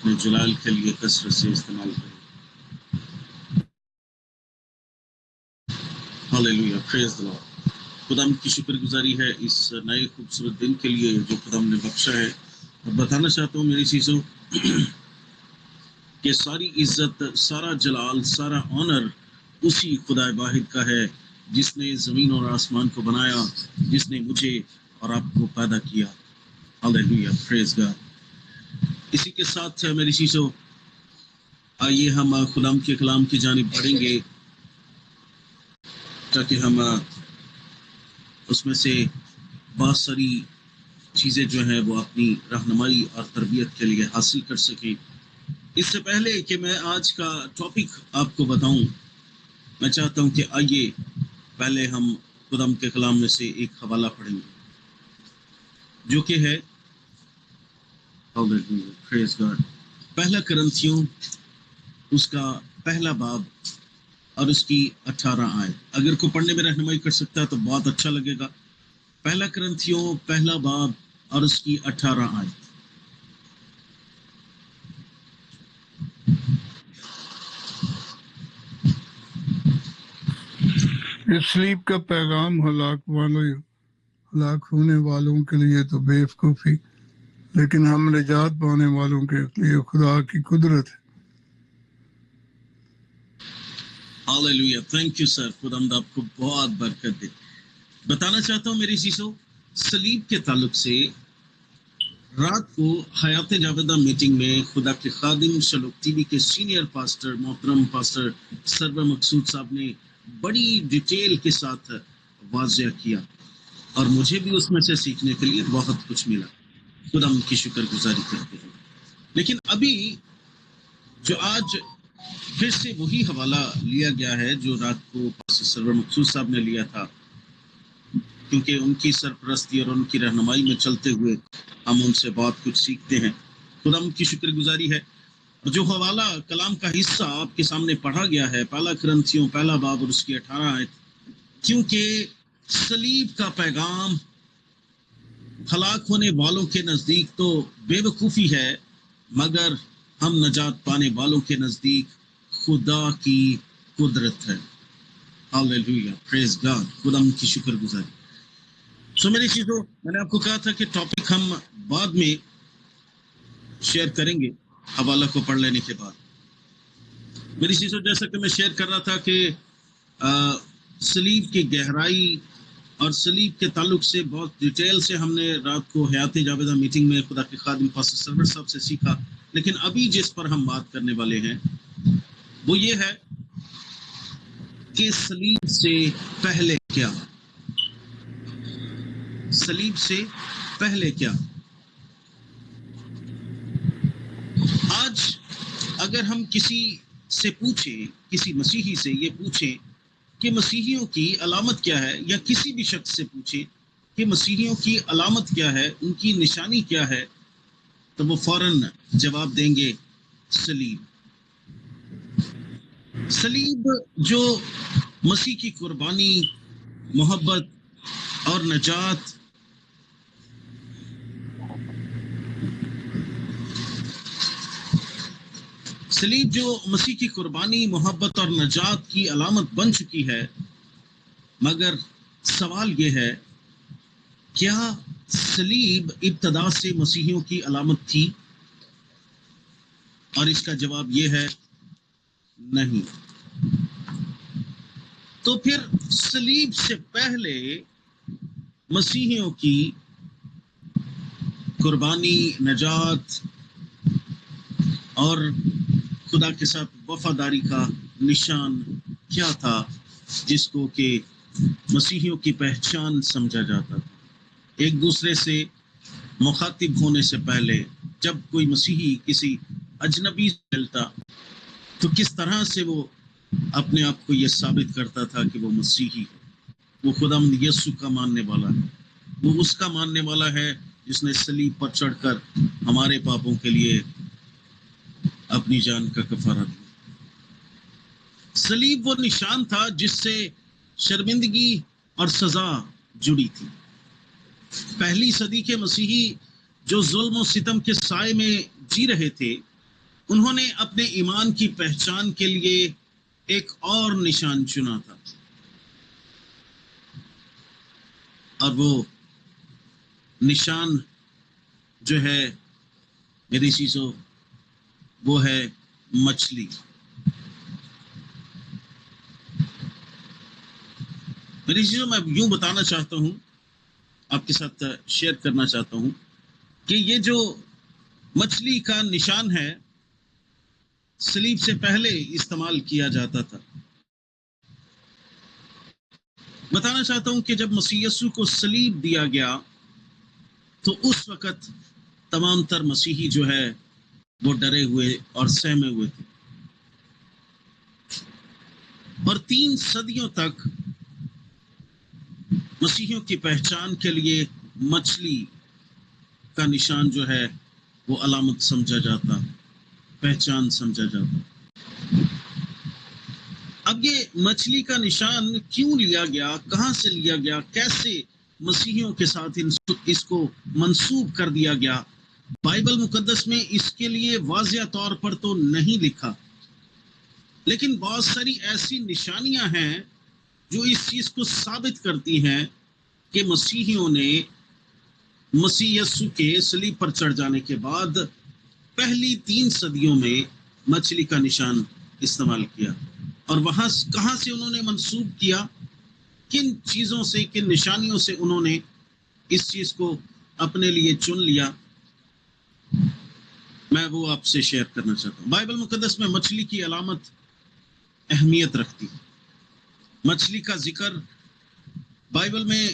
اپنے جلال کے لیے کثرت سے استعمال کریں. ہاللیلویا، پریز دی لارڈ. خدا کی شکر گزاری ہے اس نئے خوبصورت دن کے لیے جو خدا نے بخشا ہے. اور بتانا چاہتا ہوں میری چیزوں کہ ساری عزت، سارا جلال، سارا آنر اسی خدا واحد کا ہے جس نے زمین اور آسمان کو بنایا، جس نے مجھے اور آپ کو پیدا کیا. ہاللیلویا، پریز گاڈ. اسی کے ساتھ میری چیزوں آئیے ہم خدا کے کلام کی جانب بڑھیں گے تاکہ ہم اس میں سے بہت ساری چیزیں جو ہیں وہ اپنی رہنمائی اور تربیت کے لیے حاصل کر سکیں. اس سے پہلے کہ میں آج کا ٹاپک آپ کو بتاؤں، میں چاہتا ہوں کہ آئیے پہلے ہم خدا کے کلام میں سے ایک حوالہ پڑھیں گے جو کہ ہے پریز گاڈ، پہلا کرنتھیوں اس کا پہلا باب اور اس کی 18 آیت. اگر کوئی پڑھنے میں رہنمائی کر سکتا ہے تو بہت اچھا لگے گا. پہلا کرنتھیوں پہلا باب اور اس کی 18 آیت. اس سلیب کا پیغام ہلاک ہونے والوں کے لیے تو بے وقوفی، لیکن ہم نجات پانے والوں کے لیے خدا کی قدرت ہے. ہاللیلویا، تھینک یو سر. خدا آپ کو بہت برکت دے. بتانا چاہتا ہوں میری چیزوں، سلیب کے تعلق سے رات کو حیات جاویدہ میٹنگ میں خدا کے خادم شلوک ٹی وی کے سینئر پاسٹر محترم پاسٹر سرور مقصود صاحب نے بڑی ڈیٹیل کے ساتھ واضح کیا اور مجھے بھی اس میں سے سیکھنے کے لیے بہت کچھ ملا. خدا ان کی شکر گزاری کرتے ہیں. لیکن ابھی جو آج پھر سے وہی حوالہ لیا گیا ہے جو رات کو پاسٹر سرور مقصود صاحب نے لیا تھا، کیونکہ ان کی سرپرستی اور ان کی رہنمائی میں چلتے ہوئے ہم ان سے بہت کچھ سیکھتے ہیں. خدا ان کی شکر گزاری ہے. جو حوالہ کلام کا حصہ آپ کے سامنے پڑھا گیا ہے، پہلا کرنتھیوں پہلا باب اور اس کی 18 آیت، کیونکہ صلیب کا پیغام ہلاک ہونے والوں کے نزدیک تو بے وقوفی ہے، مگر ہم نجات پانے والوں کے نزدیک خدا کی قدرت ہے. ہاللیلویا، پریز گاڈ. خدا ان کی شکر گزاری. میری چیزوں، میں نے آپ کو کہا تھا کہ ٹاپک ہم بعد میں شیئر کریں گے حوالہ کو پڑھ لینے کے بعد. میری چیزوں، جیسا کہ میں شیئر کر رہا تھا کہ صلیب کی گہرائی اور صلیب کے تعلق سے بہت ڈیٹیل سے ہم نے رات کو حیات جاویدہ میٹنگ میں خدا کے خادم پاسٹر سرور صاحب سے سیکھا. لیکن ابھی جس پر ہم بات کرنے والے ہیں وہ یہ ہے کہ صلیب سے پہلے کیا، صلیب سے پہلے کیا. آج اگر ہم کسی سے پوچھیں، کسی مسیحی سے یہ پوچھیں کہ مسیحیوں کی علامت کیا ہے، یا کسی بھی شخص سے پوچھیں کہ مسیحیوں کی علامت کیا ہے، ان کی نشانی کیا ہے، تو وہ فوراً جواب دیں گے صلیب. صلیب جو مسیح کی قربانی، محبت اور نجات صلیب جو مسیح کی قربانی، محبت اور نجات کی علامت بن چکی ہے. مگر سوال یہ ہے، کیا صلیب ابتدا سے مسیحیوں کی علامت تھی؟ اور اس کا جواب یہ ہے نہیں. تو پھر صلیب سے پہلے مسیحیوں کی قربانی، نجات اور خدا کے ساتھ وفاداری کا نشان کیا تھا جس کو کہ مسیحیوں کی پہچان سمجھا جاتا تھا؟ ایک دوسرے سے مخاطب ہونے سے پہلے جب کوئی مسیحی کسی اجنبی سے ملتا تو کس طرح سے وہ اپنے آپ کو یہ ثابت کرتا تھا کہ وہ مسیحی ہے، وہ خداوند یسوع کا ماننے والا ہے، وہ اس کا ماننے والا ہے جس نے صلیب پر چڑھ کر ہمارے پاپوں کے لیے اپنی جان کا کفارہ دیا. صلیب وہ نشان تھا جس سے شرمندگی اور سزا جڑی تھی. پہلی صدی کے مسیحی جو ظلم و ستم کے سائے میں جی رہے تھے، انہوں نے اپنے ایمان کی پہچان کے لیے ایک اور نشان چنا تھا، اور وہ نشان جو ہے میری چیزوں وہ ہے مچھلی۔ میری چیزوں میں یوں بتانا چاہتا ہوں، آپ کے ساتھ شیئر کرنا چاہتا ہوں کہ یہ جو مچھلی کا نشان ہے صلیب سے پہلے استعمال کیا جاتا تھا۔ بتانا چاہتا ہوں کہ جب مسیح یسوع کو صلیب دیا گیا تو اس وقت تمام تر مسیحی جو ہے وہ ڈرے ہوئے اور سہمے ہوئے تھے، اور 3 صدیوں تک مسیحیوں کی پہچان کے لیے مچھلی کا نشان جو ہے وہ علامت سمجھا جاتا، پہچان سمجھا جاتا۔ اب یہ مچھلی کا نشان کیوں لیا گیا، کہاں سے لیا گیا، کیسے مسیحیوں کے ساتھ اس کو منسوب کر دیا گیا، بائبل مقدس میں اس کے لیے واضح طور پر تو نہیں لکھا، لیکن بہت ساری ایسی نشانیاں ہیں جو اس چیز کو ثابت کرتی ہیں کہ مسیحیوں نے مسیح یسوع کے صلیب پر چڑھ جانے کے بعد پہلی 3 صدیوں میں مچھلی کا نشان استعمال کیا۔ اور وہاں کہاں سے انہوں نے منسوب کیا، کن چیزوں سے، کن نشانیوں سے انہوں نے اس چیز کو اپنے لیے چن لیا، میں وہ آپ سے شیئر کرنا چاہتا ہوں۔ بائبل مقدس میں مچھلی کی علامت اہمیت رکھتی ہے۔ مچھلی کا ذکر بائبل میں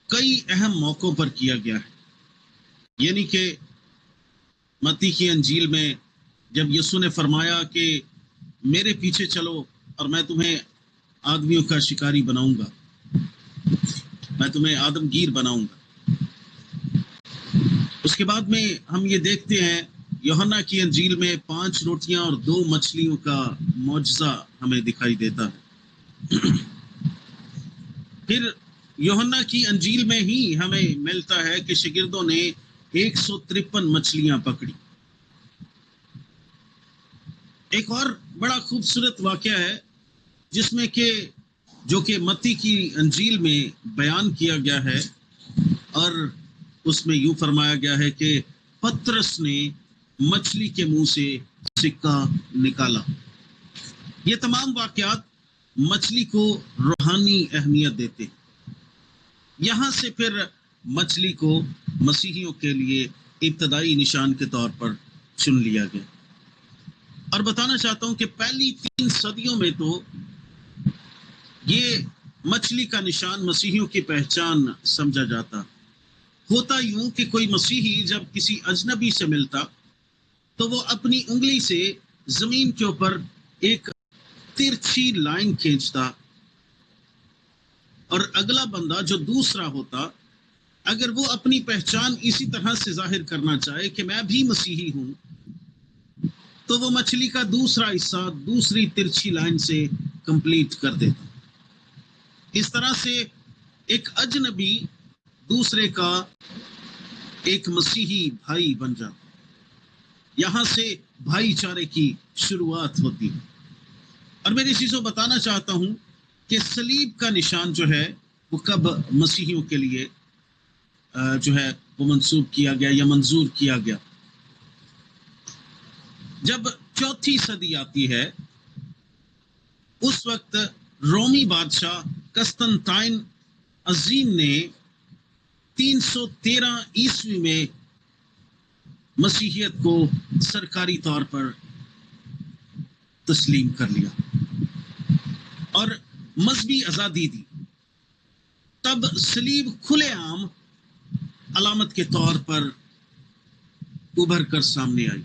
کئی اہم موقعوں پر کیا گیا ہے، یعنی کہ متی کی انجیل میں جب یسوع نے فرمایا کہ میرے پیچھے چلو اور میں تمہیں آدمیوں کا شکاری بناؤں گا، میں تمہیں آدم گیر بناؤں گا۔ اس کے بعد میں ہم یہ دیکھتے ہیں یوحنا کی انجیل میں 5 روٹیاں اور 2 مچھلیوں کا معجزہ ہمیں دکھائی دیتا ہے۔ پھر یوحنا کی انجیل میں ہی ہمیں ملتا ہے کہ شاگردوں نے 153 مچھلیاں پکڑی۔ ایک اور بڑا خوبصورت واقعہ ہے جس میں کہ جو کہ متی کی انجیل میں بیان کیا گیا ہے، اور اس میں یوں فرمایا گیا ہے کہ پترس نے مچھلی کے منہ سے سکہ نکالا۔ یہ تمام واقعات مچھلی کو روحانی اہمیت دیتے ہیں۔ یہاں سے پھر مچھلی کو مسیحیوں کے لیے ابتدائی نشان کے طور پر چن لیا گیا۔ اور بتانا چاہتا ہوں کہ پہلی 3 صدیوں میں تو یہ مچھلی کا نشان مسیحیوں کی پہچان سمجھا جاتا۔ ہوتا یوں کہ کوئی مسیحی جب کسی اجنبی سے ملتا تو وہ اپنی انگلی سے زمین کے اوپر ایک ترچھی لائن کھینچتا، اور اگلا بندہ جو دوسرا ہوتا اگر وہ اپنی پہچان اسی طرح سے ظاہر کرنا چاہے کہ میں بھی مسیحی ہوں تو وہ مچھلی کا دوسرا حصہ دوسری ترچھی لائن سے کمپلیٹ کر دیتا۔ اس طرح سے ایک اجنبی دوسرے کا ایک مسیحی بھائی بن جاتا۔ یہاں سے بھائی چارے کی شروعات ہوتی ہے۔ اور میری چیزوں بتانا چاہتا ہوں کہ صلیب کا نشان جو ہے وہ کب مسیحیوں کے لیے جو ہے وہ منسوب کیا گیا یا منظور کیا گیا؟ جب 4تھی صدی آتی ہے اس وقت رومی بادشاہ قسطنطین عظیم نے 313 عیسوی میں مسیحیت کو سرکاری طور پر تسلیم کر لیا اور مذہبی آزادی دی۔ تب صلیب کھلے عام علامت کے طور پر ابھر کر سامنے آئی۔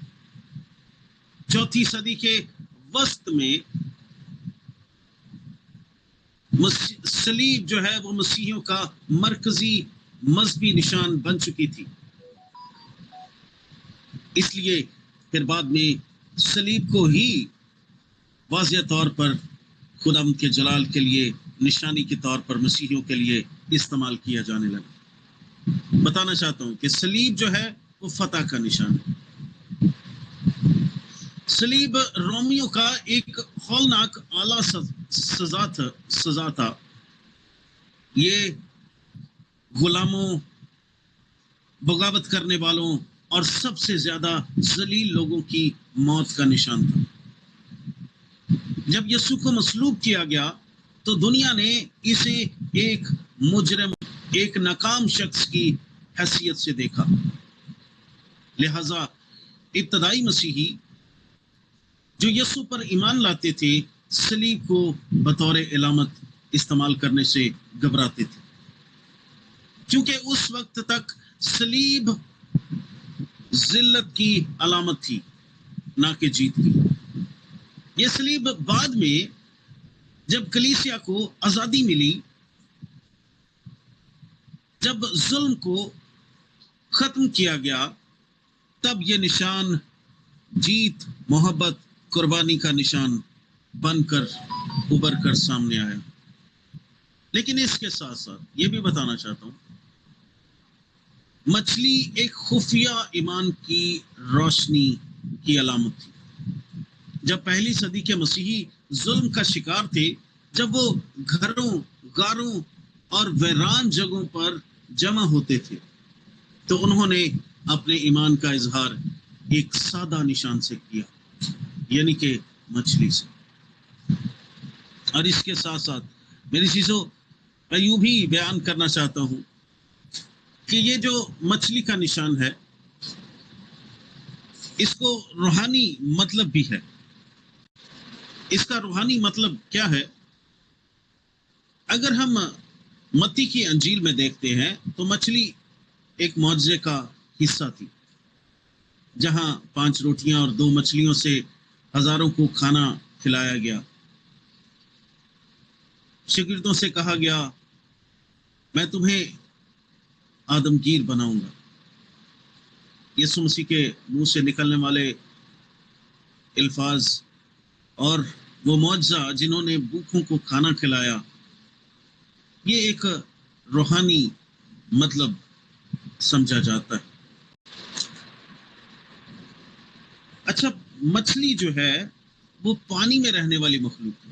4تھی صدی کے وسط میں صلیب جو ہے وہ مسیحیوں کا مرکزی مذہبی نشان بن چکی تھی۔ اس لیے پھر بعد میں صلیب کو ہی واضح طور پر خداوند کے جلال کے لیے نشانی کے طور پر مسیحیوں کے لیے استعمال کیا جانے لگا۔ بتانا چاہتا ہوں کہ صلیب جو ہے وہ فتح کا نشان ہے۔ صلیب رومیوں کا ایک ہولناک اعلیٰ سزا تھا. یہ غلاموں، بغاوت کرنے والوں اور سب سے زیادہ ذلیل لوگوں کی موت کا نشان تھا. جب یسوع کو مصلوب کیا گیا تو دنیا نے اسے ایک مجرم، ایک ناکام شخص کی حیثیت سے دیکھا. لہذا ابتدائی مسیحی جو یسوع پر ایمان لاتے تھے صلیب کو بطور علامت استعمال کرنے سے گھبراتے تھے، کیونکہ اس وقت تک صلیب ذلت کی علامت تھی، نہ کہ جیت کی. یہ صلیب بعد میں جب کلیسیا کو آزادی ملی، جب ظلم کو ختم کیا گیا، تب یہ نشان جیت، محبت، قربانی کا نشان بن کر ابھر کر سامنے آیا. لیکن اس کے ساتھ ساتھ یہ بھی بتانا چاہتا ہوں، مچھلی ایک خفیہ ایمان کی روشنی کی علامت تھی. جب پہلی صدی کے مسیحی ظلم کا شکار تھے، جب وہ گھروں، غاروں اور ویران جگہوں پر جمع ہوتے تھے، تو انہوں نے اپنے ایمان کا اظہار ایک سادہ نشان سے کیا، یعنی کہ مچھلی سے. اور اس کے ساتھ ساتھ میری چیزوں میں یوں بھی بیان کرنا چاہتا ہوں کہ یہ جو مچھلی کا نشان ہے، اس کو روحانی مطلب بھی ہے. اس کا روحانی مطلب کیا ہے؟ اگر ہم متی کی انجیل میں دیکھتے ہیں تو مچھلی ایک معجزے کا حصہ تھی، جہاں 5 روٹیاں اور 2 مچھلیوں سے ہزاروں کو کھانا کھلایا گیا. شاگردوں سے کہا گیا، میں تمہیں آدمگیر بناؤں گا. یسوع مسیح کے منہ سے نکلنے والے الفاظ اور وہ معجزہ جنہوں نے بھوکوں کو کھانا کھلایا، یہ ایک روحانی مطلب سمجھا جاتا ہے. اچھا، مچھلی جو ہے وہ پانی میں رہنے والی مخلوق ہے.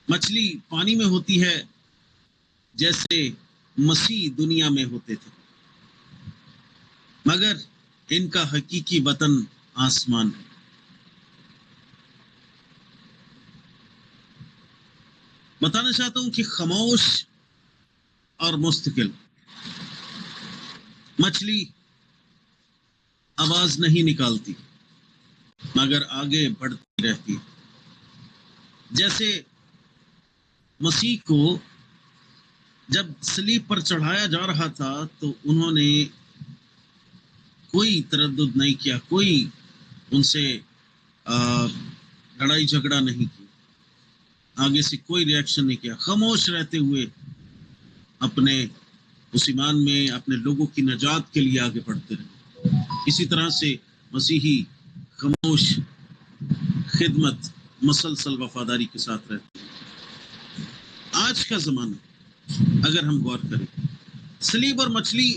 مچھلی پانی میں ہوتی ہے جیسے مسیح دنیا میں ہوتے تھے، مگر ان کا حقیقی وطن آسمان ہے. بتانا چاہتا ہوں کہ خاموش اور مستقل مچھلی آواز نہیں نکالتی، مگر آگے بڑھتی رہتی ہے. جیسے مسیح کو جب صلیب پر چڑھایا جا رہا تھا تو انہوں نے کوئی تردد نہیں کیا، کوئی ان سے لڑائی جھگڑا نہیں کی، آگے سے کوئی ری ایکشن نہیں کیا. خاموش رہتے ہوئے اپنے اس ایمان میں اپنے لوگوں کی نجات کے لیے آگے بڑھتے رہے. اسی طرح سے مسیحی خاموش خدمت، مسلسل وفاداری کے ساتھ رہتے. آج کا زمانہ اگر ہم غور کریں، صلیب اور مچھلی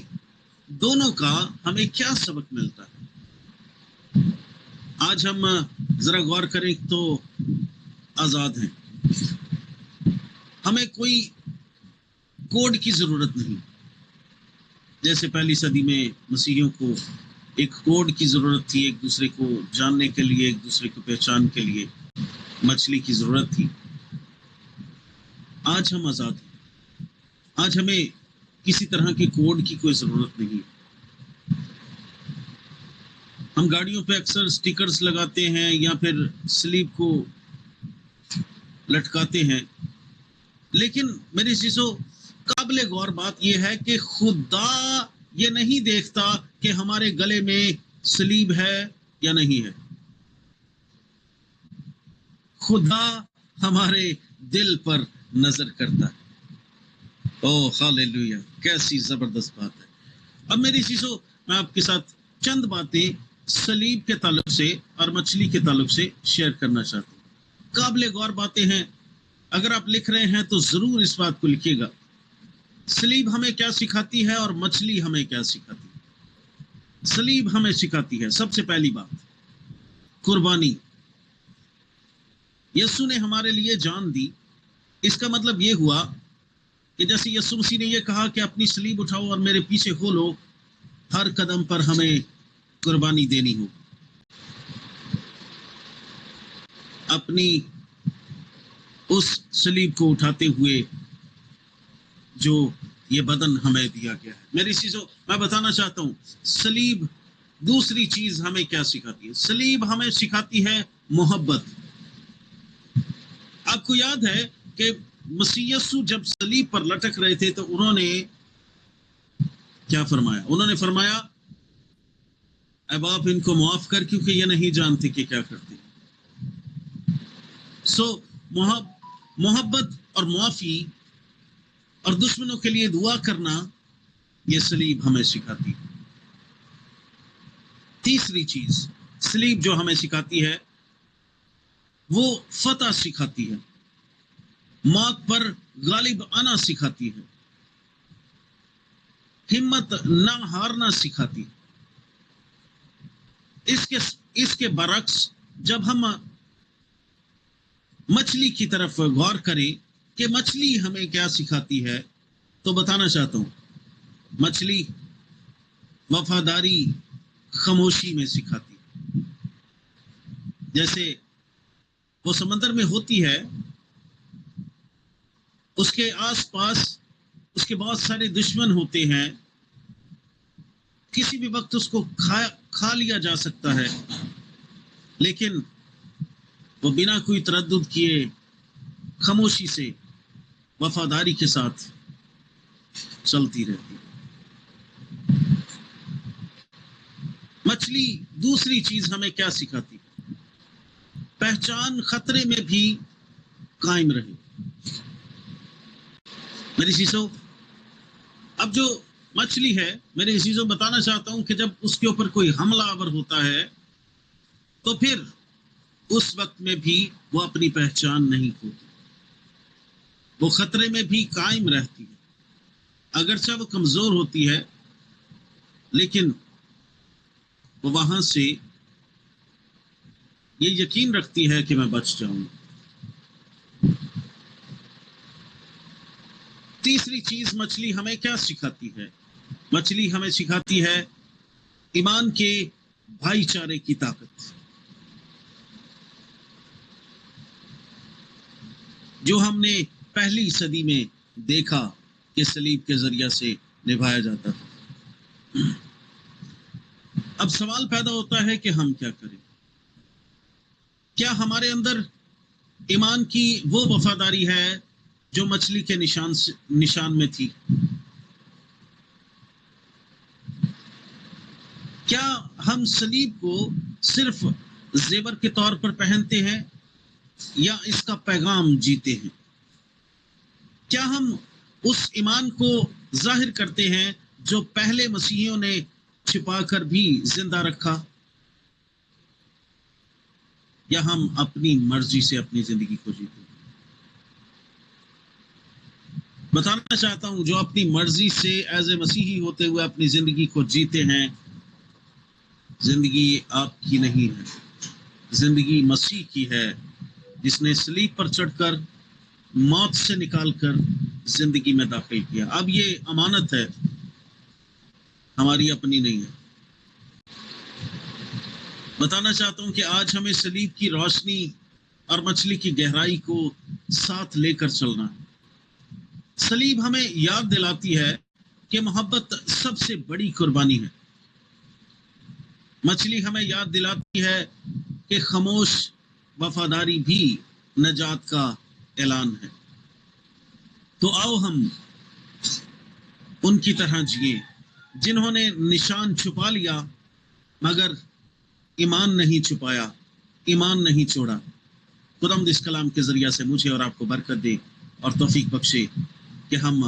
دونوں کا ہمیں کیا سبق ملتا ہے؟ آج ہم ذرا غور کریں تو آزاد ہیں. ہمیں کوئی کوڈ کی ضرورت نہیں. جیسے پہلی صدی میں مسیحیوں کو ایک کوڈ کی ضرورت تھی، ایک دوسرے کو جاننے کے لیے، ایک دوسرے کو پہچان کے لیے مچھلی کی ضرورت تھی. آج ہم آزاد ہیں. آج ہمیں کسی طرح کے کوڈ کی کوئی ضرورت نہیں. ہم گاڑیوں پہ اکثر سٹیکرز لگاتے ہیں یا پھر صلیب کو لٹکاتے ہیں، لیکن میری چیزوں قابل غور بات یہ ہے کہ خدا یہ نہیں دیکھتا کہ ہمارے گلے میں صلیب ہے یا نہیں ہے. خدا ہمارے دل پر نظر کرتا ہے. او ہاللیلویا، کیسی زبردست بات ہے. اب میری چیزوں میں آپ کے ساتھ چند باتیں صلیب کے تعلق سے اور مچھلی کے تعلق سے شیئر کرنا چاہتا ہوں. قابل غور باتیں ہیں. اگر آپ لکھ رہے ہیں تو ضرور اس بات کو لکھیے گا. صلیب ہمیں کیا سکھاتی ہے اور مچھلی ہمیں کیا سکھاتی ہے؟ صلیب ہمیں سکھاتی ہے سب سے پہلی بات، قربانی. یسوع نے ہمارے لیے جان دی. اس کا مطلب یہ ہوا کہ جیسے یسوع مسیح نے یہ کہا کہ اپنی صلیب اٹھاؤ اور میرے پیچھے کھولو، ہر قدم پر ہمیں قربانی دینی ہو. اپنی اس صلیب کو اٹھاتے ہوئے جو یہ بدن ہمیں دیا گیا ہے. میری چیزوں میں بتانا چاہتا ہوں، صلیب دوسری چیز ہمیں کیا سکھاتی ہے؟ صلیب ہمیں سکھاتی ہے محبت. آپ کو یاد ہے کہ مسیح یسوع جب صلیب پر لٹک رہے تھے تو انہوں نے کیا فرمایا؟ انہوں نے فرمایا اے باپ ان کو معاف کر، کیونکہ یہ نہیں جانتے کہ کیا کرتے. محبت اور معافی اور دشمنوں کے لیے دعا کرنا، یہ صلیب ہمیں سکھاتی ہے. تیسری چیز صلیب جو ہمیں سکھاتی ہے وہ فتح سکھاتی ہے، موت پر غالب آنا سکھاتی ہے، ہمت نہ ہارنا سکھاتی ہے. اس کے برعکس جب ہم مچھلی کی طرف غور کریں کہ مچھلی ہمیں کیا سکھاتی ہے، تو بتانا چاہتا ہوں مچھلی وفاداری خاموشی میں سکھاتی ہے. جیسے وہ سمندر میں ہوتی ہے، اس کے آس پاس اس کے بہت سارے دشمن ہوتے ہیں، کسی بھی وقت اس کو کھا لیا جا سکتا ہے، لیکن وہ بنا کوئی تردد کیے خاموشی سے وفاداری کے ساتھ چلتی رہتی ہے. مچھلی دوسری چیز ہمیں کیا سکھاتی ہے؟ پہچان خطرے میں بھی قائم رہے. میری چیزوں اب جو مچھلی ہے، میرے چیزوں بتانا چاہتا ہوں کہ جب اس کے اوپر کوئی حملہ آور ہوتا ہے تو پھر اس وقت میں بھی وہ اپنی پہچان نہیں کھوتی، وہ خطرے میں بھی قائم رہتی ہے. اگرچہ وہ کمزور ہوتی ہے لیکن وہ وہاں سے یہ یقین رکھتی ہے کہ میں بچ جاؤں. تیسری چیز مچھلی ہمیں کیا سکھاتی ہے؟ مچھلی ہمیں سکھاتی ہے ایمان کے بھائی چارے کی طاقت، جو ہم نے پہلی صدی میں دیکھا کہ صلیب کے ذریعہ سے نبھایا جاتا تھا. اب سوال پیدا ہوتا ہے کہ ہم کیا کریں؟ کیا ہمارے اندر ایمان کی وہ وفاداری ہے جو مچھلی کے نشان میں تھی؟ کیا ہم صلیب کو صرف زیور کے طور پر پہنتے ہیں یا اس کا پیغام جیتے ہیں؟ کیا ہم اس ایمان کو ظاہر کرتے ہیں جو پہلے مسیحیوں نے چھپا کر بھی زندہ رکھا، یا ہم اپنی مرضی سے اپنی زندگی کو جیتے ہیں؟ بتانا چاہتا ہوں جو اپنی مرضی سے ایز اے مسیحی ہوتے ہوئے اپنی زندگی کو جیتے ہیں، زندگی آپ کی نہیں ہے، زندگی مسیح کی ہے، جس نے صلیب پر چڑھ کر موت سے نکال کر زندگی میں داخل کیا. اب یہ امانت ہے، ہماری اپنی نہیں ہے. بتانا چاہتا ہوں کہ آج ہمیں صلیب کی روشنی اور مچھلی کی گہرائی کو ساتھ لے کر چلنا ہے. صلیب ہمیں یاد دلاتی ہے کہ محبت سب سے بڑی قربانی ہے. مچھلی ہمیں یاد دلاتی ہے کہ خاموش وفاداری بھی نجات کا اعلان ہے. تو آؤ ہم ان کی طرح جیے جنہوں نے نشان چھپا لیا مگر ایمان نہیں چھپایا، ایمان نہیں چھوڑا. خداوند اس کلام کے ذریعہ سے مجھے اور آپ کو برکت دے اور توفیق بخشے کہ ہم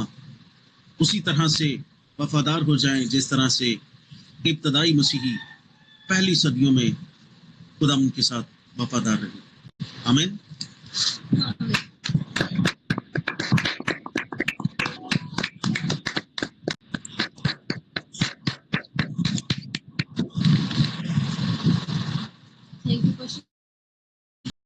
اسی طرح سے وفادار ہو جائیں جس طرح سے ابتدائی مسیحی پہلی صدیوں میں خداوند کے ساتھ وفادار رہے. آمین. Thank you, Pastor.